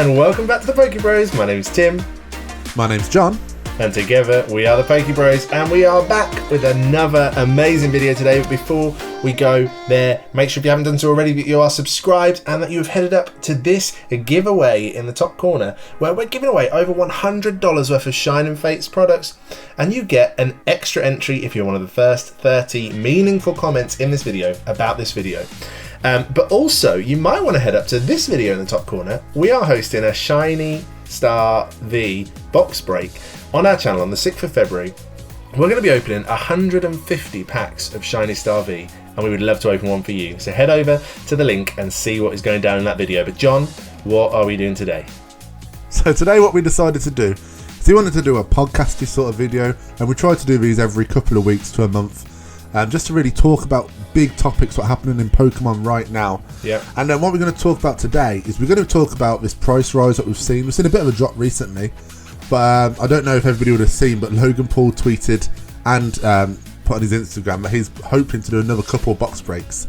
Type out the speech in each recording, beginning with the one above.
and welcome back to the PokeBros. My name's Tim. My name's John. And together we are the PokeBros, and we are back with another amazing video today. But before we go there, make sure if you haven't done so already that you are subscribed and that you have headed up to this giveaway in the top corner, where we're giving away over $100 worth of Shining Fates products, and you get an extra entry if you're one of the first 30 meaningful comments in this video about this video. But also, you might want to head up to this video in the top corner. We are hosting a Shiny Star V box break on our channel on the 6th of February. We're going to be opening 150 packs of Shiny Star V, and we would love to open one for you. So head over to the link and see what is going down in that video. But John, what are we doing today? So today what we decided to do is we wanted to do a podcasty sort of video, and we try to do these every couple of weeks to a month, just to really talk about big topics, what are happening in Pokemon right now. Yeah. And then what we're going to talk about today is we're going to talk about this price rise that we've seen. We've seen a bit of a drop recently, but I don't know if everybody would have seen, but Logan Paul tweeted and put on his Instagram that he's hoping to do another couple of box breaks.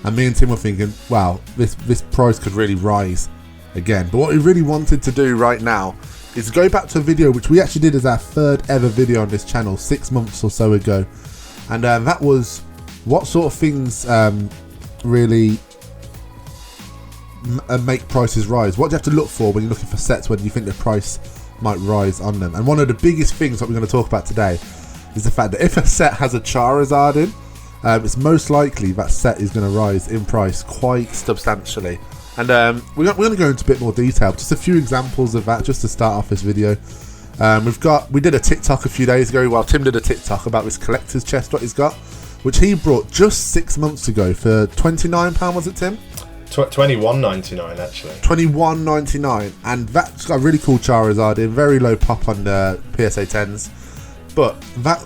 And me and Tim were thinking, wow, this price could really rise again. But what we really wanted to do right now is go back to a video which we actually did as our third ever video on this channel 6 months or so ago. And that was what sort of things really make prices rise. What do you have to look for when you're looking for sets when you think the price might rise on them? And one of the biggest things that we're going to talk about today is the fact that if a set has a Charizard in, it's most likely that set is going to rise in price quite substantially. And we're going to go into a bit more detail, just a few examples of that just to start off this video. We did a TikTok a few days ago. Well, Tim did a TikTok about this collector's chest what he's got, which he brought just 6 months ago for £29, was it, Tim? $21.99 actually. $21.99, and that's got a really cool Charizard in, very low pop on the PSA 10s. But that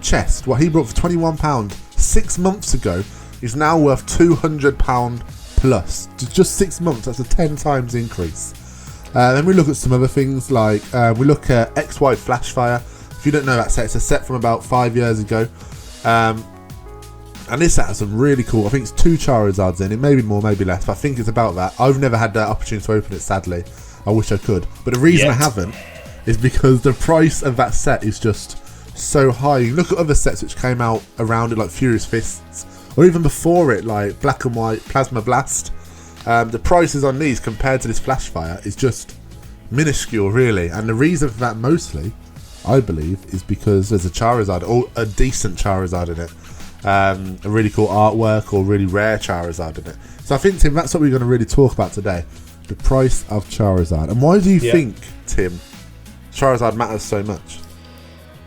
chest, what he brought for £21 6 months ago, is now worth £200 plus. Just 6 months, that's a 10 times increase. Then we look at some other things like we look at XY Flashfire. If you don't know that set, it's a set from about 5 years ago. And this set has some really cool, I think it's 2 Charizards in it, maybe more, maybe less, but I think it's about that. I've never had the opportunity to open it, sadly. I wish I could. But the reason I haven't is because the price of that set is just so high. You look at other sets which came out around it, like Furious Fists, or even before it, like Black and White Plasma Blast. The prices on these compared to this Flashfire is just minuscule, really. And the reason for that mostly, I believe, is because there's a Charizard, or a decent Charizard in it. A really cool artwork or really rare Charizard in it. So I think, Tim, that's what we're going to really talk about today. The price of Charizard. And why do you think, Tim, Charizard matters so much?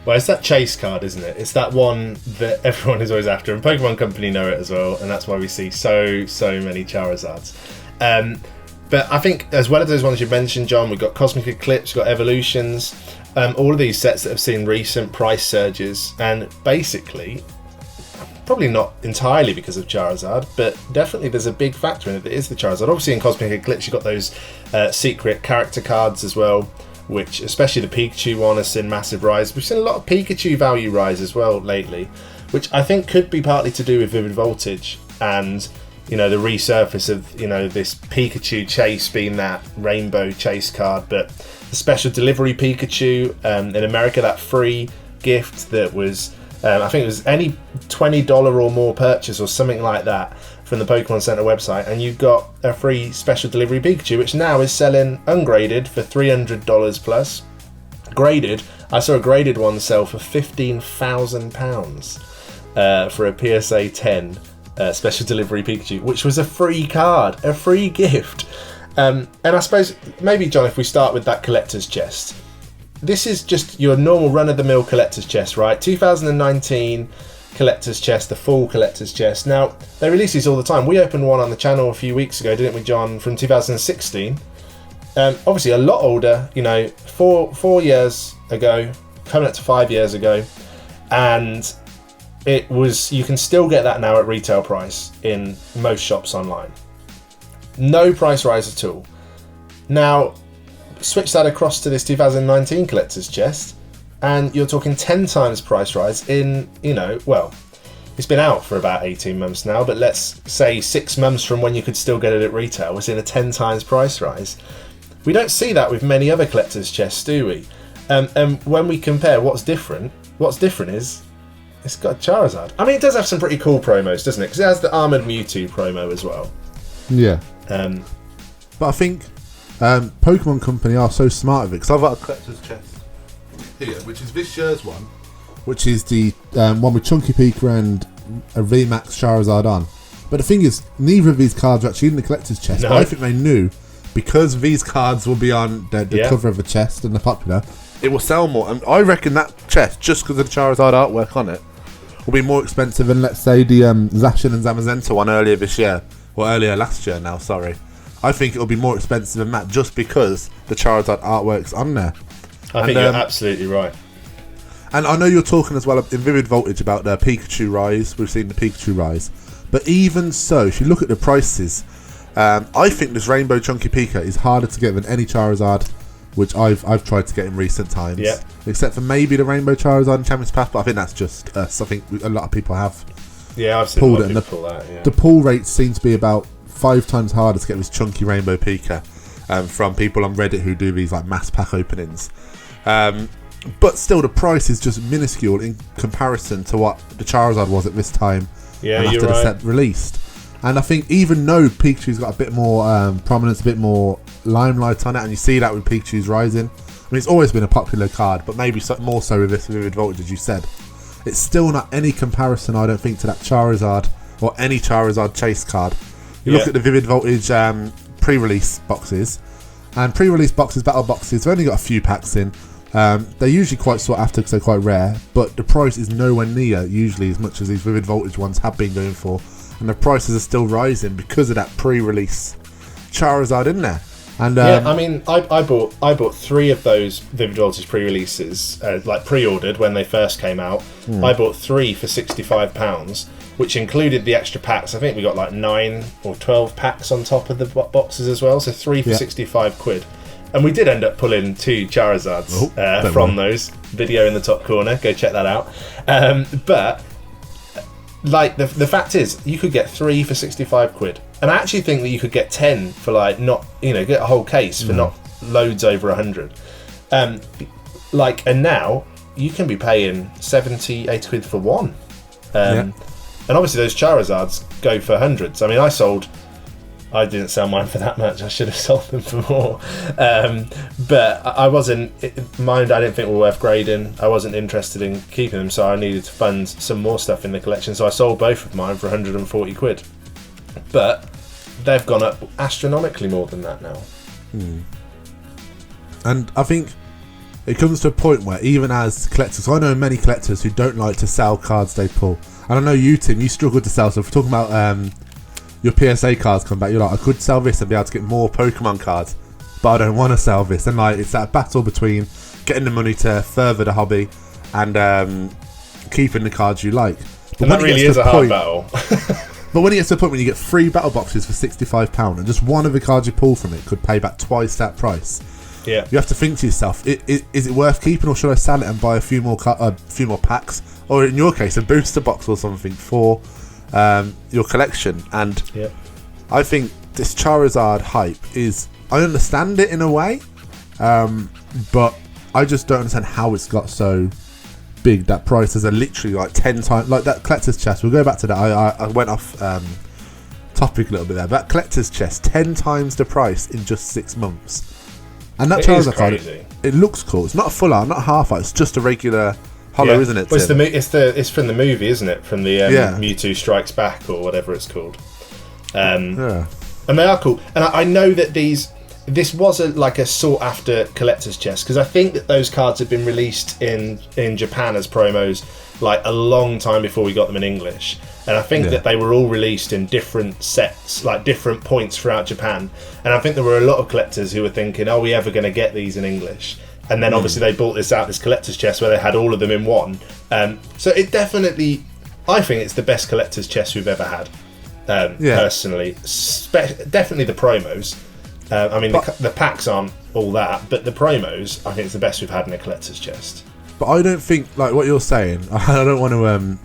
Well, it's that chase card, isn't it? It's that one that everyone is always after, and Pokemon Company know it as well, and that's why we see so many Charizards. But I think, as well as those ones you mentioned, John, we've got Cosmic Eclipse, we've got Evolutions, all of these sets that have seen recent price surges, and basically, probably not entirely because of Charizard, but definitely there's a big factor in it that is the Charizard. Obviously in Cosmic Eclipse you've got those secret character cards as well, which, especially the Pikachu one, has seen massive rise. We've seen a lot of Pikachu value rise as well lately, which I think could be partly to do with Vivid Voltage and, you know, the resurface of, you know, this Pikachu chase being that rainbow chase card. But the special delivery Pikachu in America, that free gift that was I think it was any $20 or more purchase or something like that from the Pokemon Center website, and you got a free special delivery Pikachu, which now is selling ungraded for $300 plus. Graded, I saw a graded one sell for £15,000 for a PSA 10 special delivery Pikachu, which was a free card, a free gift. And I suppose, maybe, John, if we start with that collector's chest. This is just your normal run-of-the-mill collector's chest, right? 2019 collector's chest, the full collector's chest. Now, they release these all the time. We opened one on the channel a few weeks ago, didn't we, John, from 2016. Obviously a lot older, you know, four years ago, coming up to 5 years ago. And it was, you can still get that now at retail price in most shops online. No price rise at all. Now, switch that across to this 2019 collector's chest, and you're talking 10 times price rise in, you know, well, it's been out for about 18 months now, but let's say 6 months from when you could still get it at retail, we're seeing a 10 times price rise. We don't see that with many other collector's chests, do we? And when we compare what's different is it's got a Charizard. I mean, it does have some pretty cool promos, doesn't it? Because it has the Armoured Mewtwo promo as well. Yeah. But I think Pokemon Company are so smart of it, because I've got a collector's chest here, which is this year's one, which is the one with Chunky Pika and a VMAX Charizard on. But the thing is, neither of these cards are actually in the collector's chest. No. But I think they knew, because these cards will be on the cover of the chest and they're popular, it will sell more. And I reckon that chest, just because of the Charizard artwork on it, will be more expensive than, let's say, the Zacian and Zamazenta one earlier this year. Or earlier last year now, sorry. I think it'll be more expensive than that just because the Charizard artwork's on there. I think you're absolutely right. And I know you're talking as well in Vivid Voltage about the Pikachu Rise. We've seen the Pikachu Rise. But even so, if you look at the prices, I think this Rainbow Chunky Pika is harder to get than any Charizard, which I've tried to get in recent times. Yeah. Except for maybe the Rainbow Charizard in Champions Path, but I think that's just us. I think a lot of people have I've seen pulled a lot it. of people pull that, yeah. The pull rates seem to be about 5 times harder to get this chunky Rainbow Pika from people on Reddit who do these like mass pack openings. But still, the price is just minuscule in comparison to what the Charizard was at this time after the set released. And I think even though Pikachu's got a bit more prominence, a bit more limelight on it, and you see that with Pikachu's Rising. I mean, it's always been a popular card, but maybe more so with this Vivid Voltage, as you said. It's still not any comparison, I don't think, to that Charizard or any Charizard chase card. You look at the Vivid Voltage pre-release boxes, and pre-release boxes, battle boxes, they've only got a few packs in. They're usually quite sought after because they're quite rare, but the price is nowhere near usually as much as these Vivid Voltage ones have been going for, and the prices are still rising because of that pre-release Charizard in there. And I mean, I bought 3 of those Vivid Voltage pre-releases, like pre-ordered when they first came out. I bought 3 for £65, which included the extra packs. I think we got like 9 or 12 packs on top of the boxes as well, so 3 for £65. And we did end up pulling 2 Charizards from those. Video in the top corner, go check that out. But like the fact is, you could get 3 for £65, and I actually think that you could get 10 for like not, get a whole case for not loads over 100. And now you can be paying 70, 80 quid for one. And obviously those Charizards go for hundreds. I mean, I didn't sell mine for that much. I should have sold them for more. But I didn't think were worth grading. I wasn't interested in keeping them, so I needed to fund some more stuff in the collection. So I sold both of mine for 140 quid. But they've gone up astronomically more than that now. And I think it comes to a point where even as collectors, I know many collectors who don't like to sell cards they pull. And I know you, Tim, you struggle to sell. So if we're talking about your PSA cards come back, you're like, I could sell this and be able to get more Pokemon cards, but I don't want to sell this. And like, it's that battle between getting the money to further the hobby and keeping the cards you like. But and that really is a hard battle. But when it gets to the point when you get 3 battle boxes for £65 and just one of the cards you pull from it could pay back twice that price, you have to think to yourself, is it worth keeping, or should I sell it and buy a few more packs, or in your case a booster box or something for your collection? And I think this Charizard hype is, I understand it in a way, but I just don't understand how it's got so big that prices are literally like 10 times, like that collector's chest. We'll go back to that. I went off topic a little bit there, but that collector's chest 10 times the price in just 6 months. And that Charizard card, it looks cool. It's not a full art, not a half art, it's just a regular Holo, isn't it? Well, it's from the movie, isn't it? From the Mewtwo Strikes Back or whatever it's called. And they are cool. And I know that this was a sought after collector's chest, because I think that those cards had been released in Japan as promos like a long time before we got them in English. And I think that they were all released in different sets, like different points throughout Japan. And I think there were a lot of collectors who were thinking, are we ever going to get these in English? And then obviously they bought this collector's chest where they had all of them in one. So it definitely, I think it's the best collector's chest we've ever had, personally. Definitely the promos. I mean, the packs aren't all that, but the promos, I think it's the best we've had in a collector's chest. But I don't think, like what you're saying, I don't want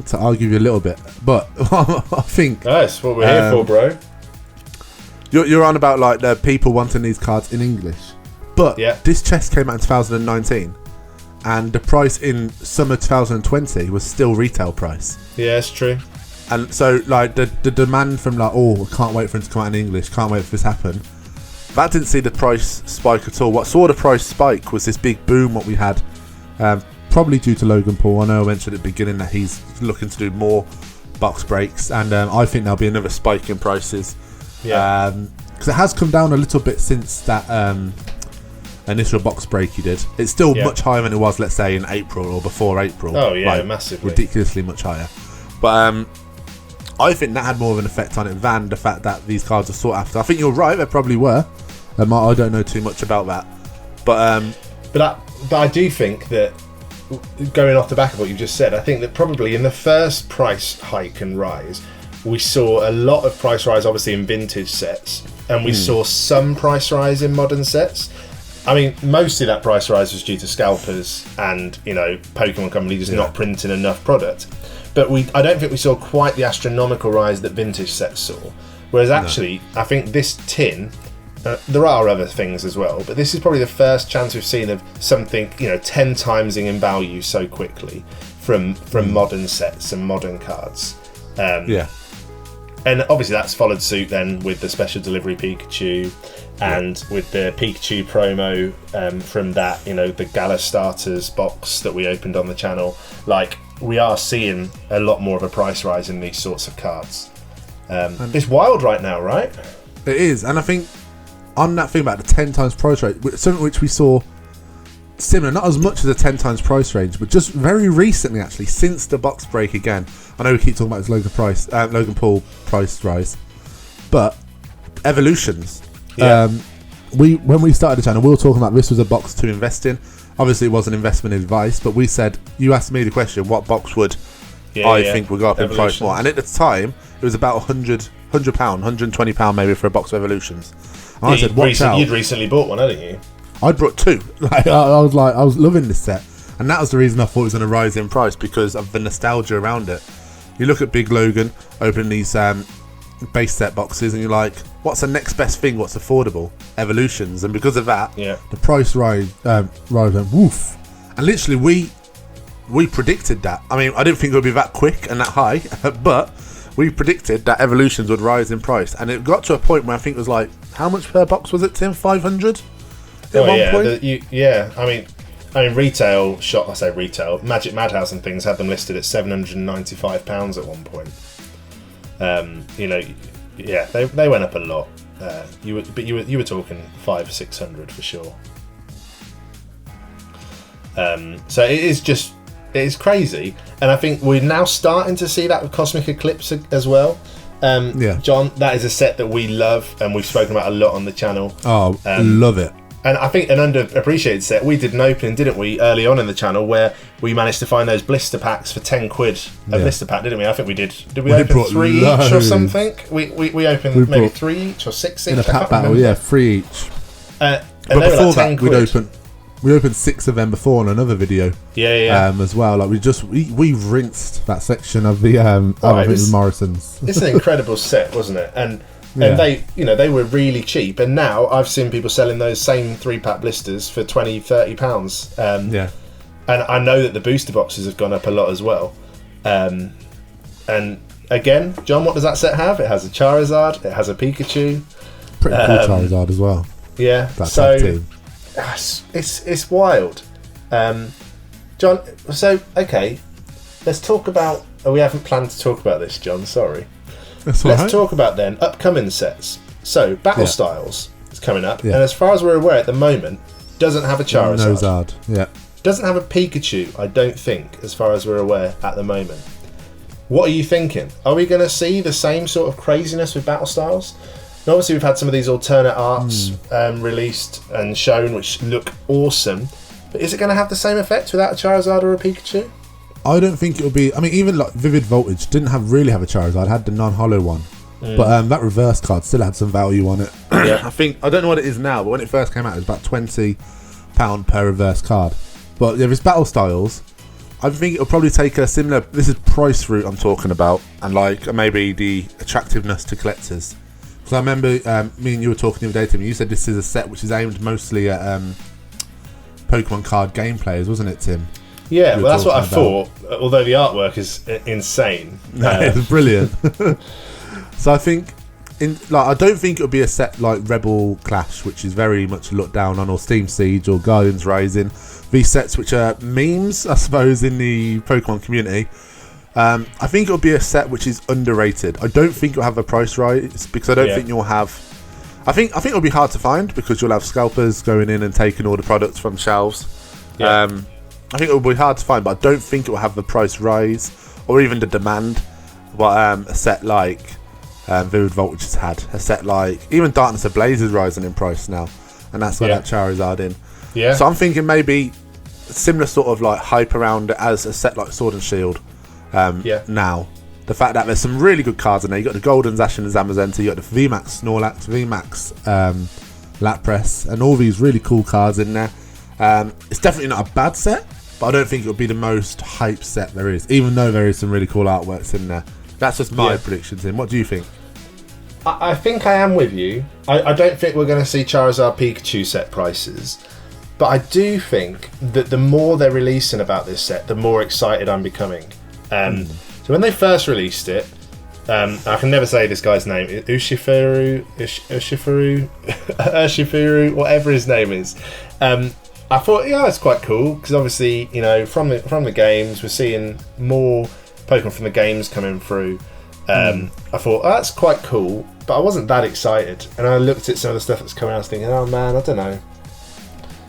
to argue you a little bit, but I think... That's what we're here for, bro. You're on about like the people wanting these cards in English, but this chest came out in 2019, and the price in summer 2020 was still retail price. Yeah, it's true. And so like the demand from like, oh, I can't wait for it to come out in English, can't wait for this to happen. That didn't see the price spike at all. What saw the price spike was this big boom what we had, probably due to Logan Paul. I know I mentioned at the beginning that he's looking to do more box breaks, and I think there'll be another spike in prices. Yeah. Because it has come down a little bit since that initial box break he did. It's still much higher than it was, let's say, in April or before April. Oh yeah, like, massively, ridiculously much higher. But I think that had more of an effect on it than the fact that these cards are sought after. I think you're right; they probably were. I don't know too much about that, but I do think that, going off the back of what you just said, I think that probably in the first price hike and rise, we saw a lot of price rise, obviously in vintage sets, and we saw some price rise in modern sets. I mean, mostly that price rise was due to scalpers and, you know, Pokemon Company just not printing enough product. But I don't think we saw quite the astronomical rise that vintage sets saw. Whereas actually, I think this tin, there are other things as well, but this is probably the first chance we've seen of something, you know, 10 timesing in value so quickly from modern sets and modern cards. And obviously that's followed suit then with the special delivery Pikachu and with the Pikachu promo from that, you know, the Gala Starters box that we opened on the channel. Like, we are seeing a lot more of a price rise in these sorts of cards. It's wild right now, right? It is, and I think on that thing about the 10 times price range, something which we saw similar, not as much as a 10 times price range, but just very recently actually, since the box break again. I know we keep talking about this Logan Paul price rise, but evolutions. When we started the channel, we were talking about this was a box to invest in. Obviously it wasn't investment advice, but we said, you asked me the question, what box would I think would go up in price more? And at the time it was about £100, £120 maybe for a box of evolutions. And I said, watch out. You'd recently bought one, hadn't you? I'd brought two. I was loving this set, and that was the reason I thought it was going to rise in price, because of the nostalgia around it. You look at Big Logan opening these base set boxes, and you're like, what's the next best thing? What's affordable? Evolutions, and because of that, the price rise went woof. And literally, we predicted that. I mean, I didn't think it would be that quick and that high, but we predicted that evolutions would rise in price, and it got to a point where I think it was like, how much per box was it, Tim? 500 at one point? I mean, retail shop. I say retail. Magic Madhouse and things had them listed at £795 at one point. They went up a lot. You were talking 500-600 for sure. So it is crazy, and I think we're now starting to see that with Cosmic Eclipse as well. John, that is a set that we love, and we've spoken about a lot on the channel. Love it. And I think an underappreciated set, we did an opening, didn't we, early on in the channel, where we managed to find those blister packs for 10 quid a blister pack, didn't we? I think we did. Did we open 3 each or something? We opened maybe 3 each or 6 each? In a pack battle, 3 each. But before that, we opened 6 of them before on another video. As well. Like we rinsed that section of the Morrison's. It's an incredible set, wasn't it? And they were really cheap, and now I've seen people selling those same 3-pack blisters for £20-30. And I know that the booster boxes have gone up a lot as well. And again, John, what does that set have? It has a Charizard, it has a Pikachu. Pretty cool Charizard as well. Yeah. It's wild. John, so okay, let's talk about, we haven't planned to talk about this, John, sorry. Let's talk about then upcoming sets. So Battle Styles is coming up, and as far as we're aware at the moment, doesn't have a Charizard. Doesn't have a Pikachu, I don't think, as far as we're aware at the moment. What are you thinking? Are we going to see the same sort of craziness with Battle Styles? And obviously we've had some of these alternate arts released and shown, which look awesome, but is it going to have the same effect without a Charizard or a Pikachu? I don't think it'll be. I mean, even like Vivid Voltage didn't really have a Charizard. Had the non-holo one, but that reverse card still had some value on it. I think, I don't know what it is now, but when it first came out, it was about £20 per reverse card. But if it's Battle Styles, I think it'll probably take a similar. This is price route I'm talking about, and like maybe the attractiveness to collectors. So I remember me and you were talking the other day, Tim. You said this is a set which is aimed mostly at Pokemon card game players, wasn't it, Tim? Yeah, well, that's what I thought. Although the artwork is insane. It's brilliant. So I think, I don't think it'll be a set like Rebel Clash, which is very much looked down on, or Steam Siege, or Guardians Rising. These sets which are memes, I suppose, in the Pokemon community. I think it'll be a set which is underrated. I don't think it'll have a price rise because I don't think you'll have. I think it'll be hard to find because you'll have scalpers going in and taking all the products from shelves. Yeah. I think it will be hard to find, but I don't think it will have the price rise or even the demand. But a set like Vivid Voltage has had, a set like even Darkness Ablaze is rising in price now, and that's got that Charizard in. Yeah. So I'm thinking maybe similar sort of like hype around it as a set like Sword and Shield. Now, the fact that there's some really good cards in there. You got the Golden Zacian and Zamazenta, you got the VMAX Snorlax, VMAX Lapras, and all these really cool cards in there. It's definitely not a bad set, but I don't think it'll be the most hype set there is, even though there is some really cool artworks in there. That's just my predictions. In what do you think? I think I am with you. I don't think we're going to see Charizard Pikachu set prices, but I do think that the more they're releasing about this set, the more excited I'm becoming. So when they first released it, I can never say this guy's name, Urshifuru, whatever his name is. I thought, it's quite cool because obviously, from the games, we're seeing more Pokemon from the games coming through. I thought, that's quite cool, but I wasn't that excited. And I looked at some of the stuff that's coming out, I was thinking, oh man, I don't know.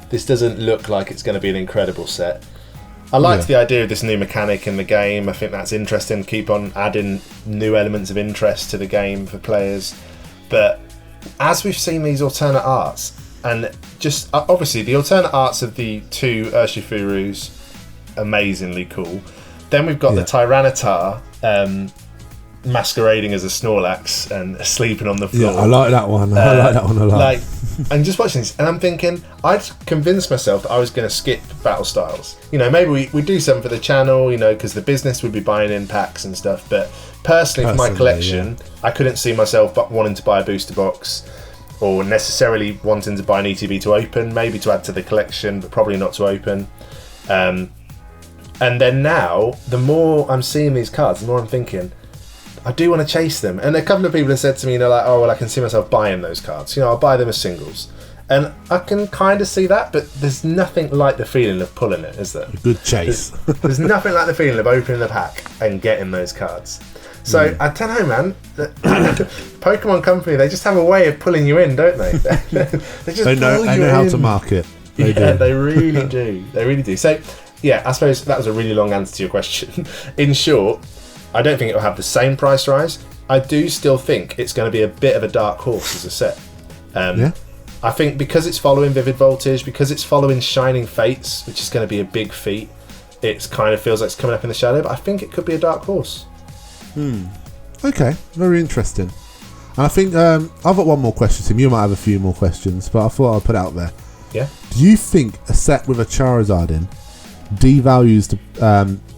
This doesn't look like it's going to be an incredible set. I liked the idea of this new mechanic in the game. I think that's interesting. Keep on adding new elements of interest to the game for players. But as we've seen these alternate arts, and just obviously the alternate arts of the two Urshifurus, amazingly cool. Then we've got the Tyranitar masquerading as a Snorlax and sleeping on the floor. Yeah, I like that one. I like that one a lot. And just watching this, and I'm thinking, I'd convinced myself that I was going to skip battle styles. Maybe we do something for the channel, because the business would be buying in packs and stuff. But personally for my collection, I couldn't see myself wanting to buy a booster box or necessarily wanting to buy an ETB to open, maybe to add to the collection, but probably not to open. And then now, the more I'm seeing these cards, the more I'm thinking, I do want to chase them. And a couple of people have said to me, I can see myself buying those cards. I'll buy them as singles. And I can kind of see that, but there's nothing like the feeling of pulling it, is there? A good chase. There's nothing like the feeling of opening the pack and getting those cards. So, I don't know, man. The Pokemon Company, they just have a way of pulling you in, don't they? They know how to market. They really do. They really do. So, I suppose that was a really long answer to your question. In short, I don't think it will have the same price rise. I do still think it's going to be a bit of a dark horse as a set. I think because it's following Vivid Voltage, because it's following Shining Fates, which is going to be a big feat, it kind of feels like it's coming up in the shadow, but I think it could be a dark horse. Okay, very interesting. And I think I've got one more question, Tim. You might have a few more questions, but I thought I'd put it out there. Yeah. Do you think a set with a Charizard in devalues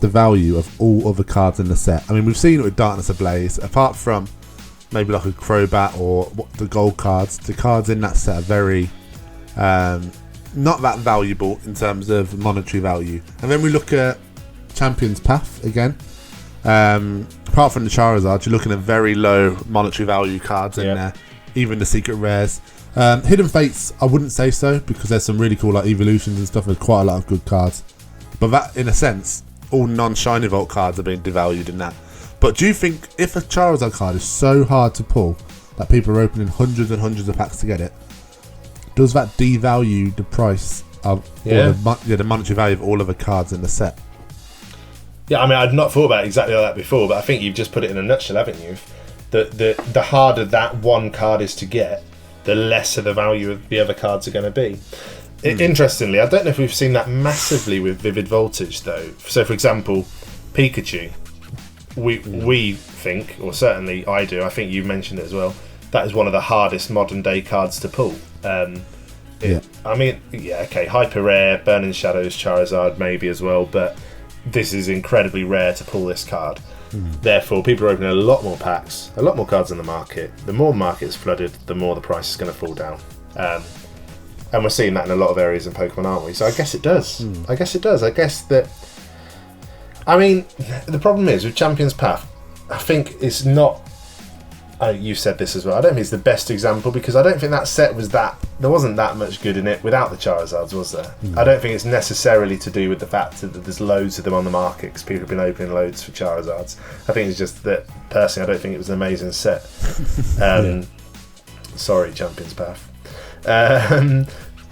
the value of all other cards in the set? I mean, we've seen it with Darkness Ablaze. Apart from maybe like a Crobat or the gold cards, the cards in that set are very not that valuable in terms of monetary value. And then we look at Champion's Path again. Apart from the Charizard, you're looking at very low monetary value cards in there. Even the secret rares. Hidden Fates, I wouldn't say so, because there's some really cool like evolutions and stuff. There's quite a lot of good cards. But that, in a sense, all non-Shiny Vault cards are being devalued in that. But do you think if a Charizard card is so hard to pull that people are opening hundreds and hundreds of packs to get it, does that devalue the price of the monetary value of all of the cards in the set? Yeah, I mean, I'd not thought about it exactly like that before, but I think you've just put it in a nutshell, haven't you? The harder that one card is to get, the lesser the value of the other cards are going to be. Interestingly, I don't know if we've seen that massively with Vivid Voltage, though. So, for example, Pikachu, we think, or certainly I do, I think you've mentioned it as well, that is one of the hardest modern day cards to pull. I mean, Hyper Rare, Burning Shadows, Charizard maybe as well, but this is incredibly rare to pull this card. Therefore, people are opening a lot more packs, a lot more cards in the market. The more the market's flooded, the more the price is going to fall down. And we're seeing that in a lot of areas in Pokemon, aren't we? So I guess it does. I guess it does. I guess that... I mean, the problem is with Champions Path, I think it's not... you said this as well. I don't think it's the best example because I don't think that set was that... There wasn't that much good in it without the Charizards, was there? I don't think it's necessarily to do with the fact that there's loads of them on the market because people have been opening loads for Charizards. I think it's just that, personally, I don't think it was an amazing set. Sorry, Champions Path.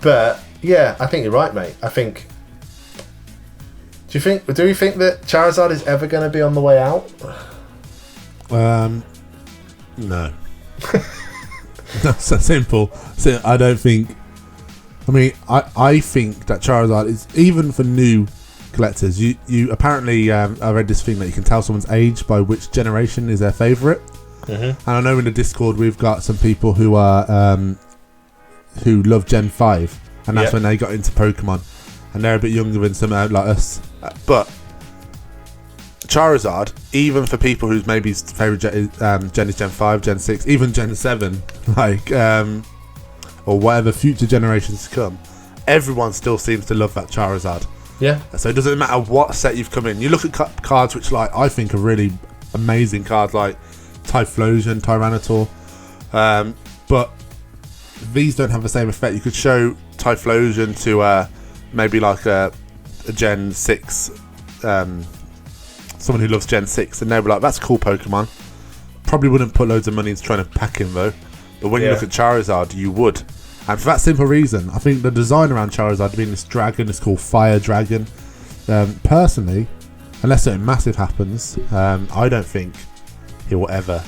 But, yeah, I think you're right, mate. I think... Do we think that Charizard is ever going to be on the way out? No. That's so simple. So I don't think... I mean, I think that Charizard is... Even for new collectors, you apparently... I read this thing that you can tell someone's age by which generation is their favourite. And I know in the Discord we've got some people who are... who love Gen 5. And that's when they got into Pokemon. And they're a bit younger than some like us. But... Charizard, even for people whose maybe favourite gen is Gen 5, Gen 6, even Gen 7, like, or whatever future generations to come, everyone still seems to love that Charizard. Yeah. So it doesn't matter what set you've come in. You look at cards which, like, I think are really amazing cards, like Typhlosion, Tyranitar, but these don't have the same effect. You could show Typhlosion to maybe like a Gen 6... someone who loves Gen 6 and they'll be like, that's a cool Pokemon. Probably wouldn't put loads of money into trying to pack him though. But when you look at Charizard, you would. And for that simple reason, I think the design around Charizard being this dragon is called Fire Dragon. Personally, unless something massive happens, I don't think he will ever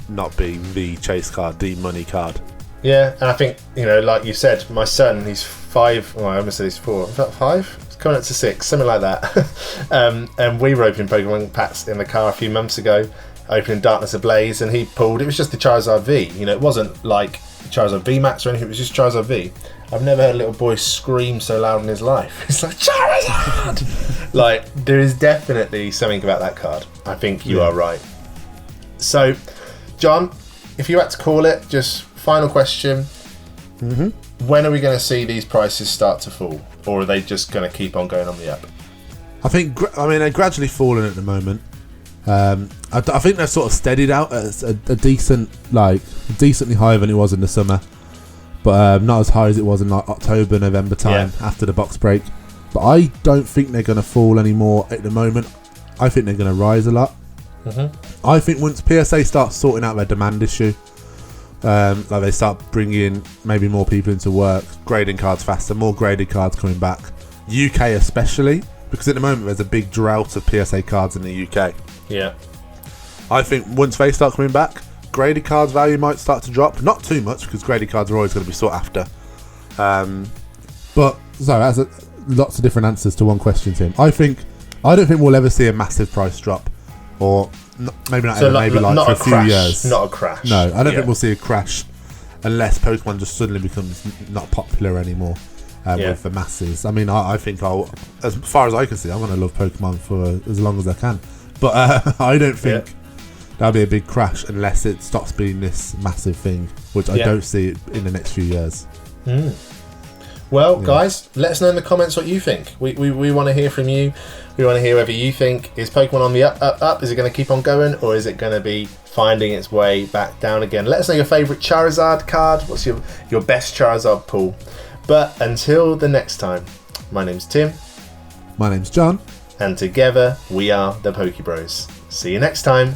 not be the chase card, the money card. Yeah, and I think, like you said, my son, he's 5, well, I almost said he's 4. Is that 5? Coming up to 6, something like that. And we were opening Pokemon packs in the car a few months ago, opening Darkness Ablaze, and he pulled, it was just the Charizard V. It wasn't like Charizard V Max or anything, it was just Charizard V. I've never heard a little boy scream so loud in his life. It's like, Charizard! Like, there is definitely something about that card. I think you are right. So, John, if you had to call it, just final question. When are we going to see these prices start to fall? Or are they just going to keep on going on the up? I think, they're gradually falling at the moment. I think they're sort of steadied out at a decent, decently higher than it was in the summer. But not as high as it was in like October, November time after the box break. But I don't think they're going to fall anymore at the moment. I think they're going to rise a lot. I think once PSA starts sorting out their demand issue, like they start bringing maybe more people into work, grading cards faster, more graded cards coming back, UK especially, because at the moment there's a big drought of PSA cards in the UK. I think once they start coming back, graded cards value might start to drop, not too much because graded cards are always going to be sought after, but so that's lots of different answers to one question, Tim. I don't think we'll ever see a massive price drop, or maybe not, so ever, maybe like for a few years. Not a crash. No, I don't think we'll see a crash unless Pokemon just suddenly becomes not popular anymore with the masses. I mean, I think as far as I can see, I'm going to love Pokemon for as long as I can. But I don't think that'll be a big crash unless it stops being this massive thing, which I don't see it in the next few years. Well, guys, let us know in the comments what you think. We want to hear from you. We want to hear whether you think, is Pokemon on the up? Is it going to keep on going? Or is it going to be finding its way back down again? Let us know your favourite Charizard card. What's your best Charizard pull? But until the next time, my name's Tim. My name's John. And together, we are the PokeBros. See you next time.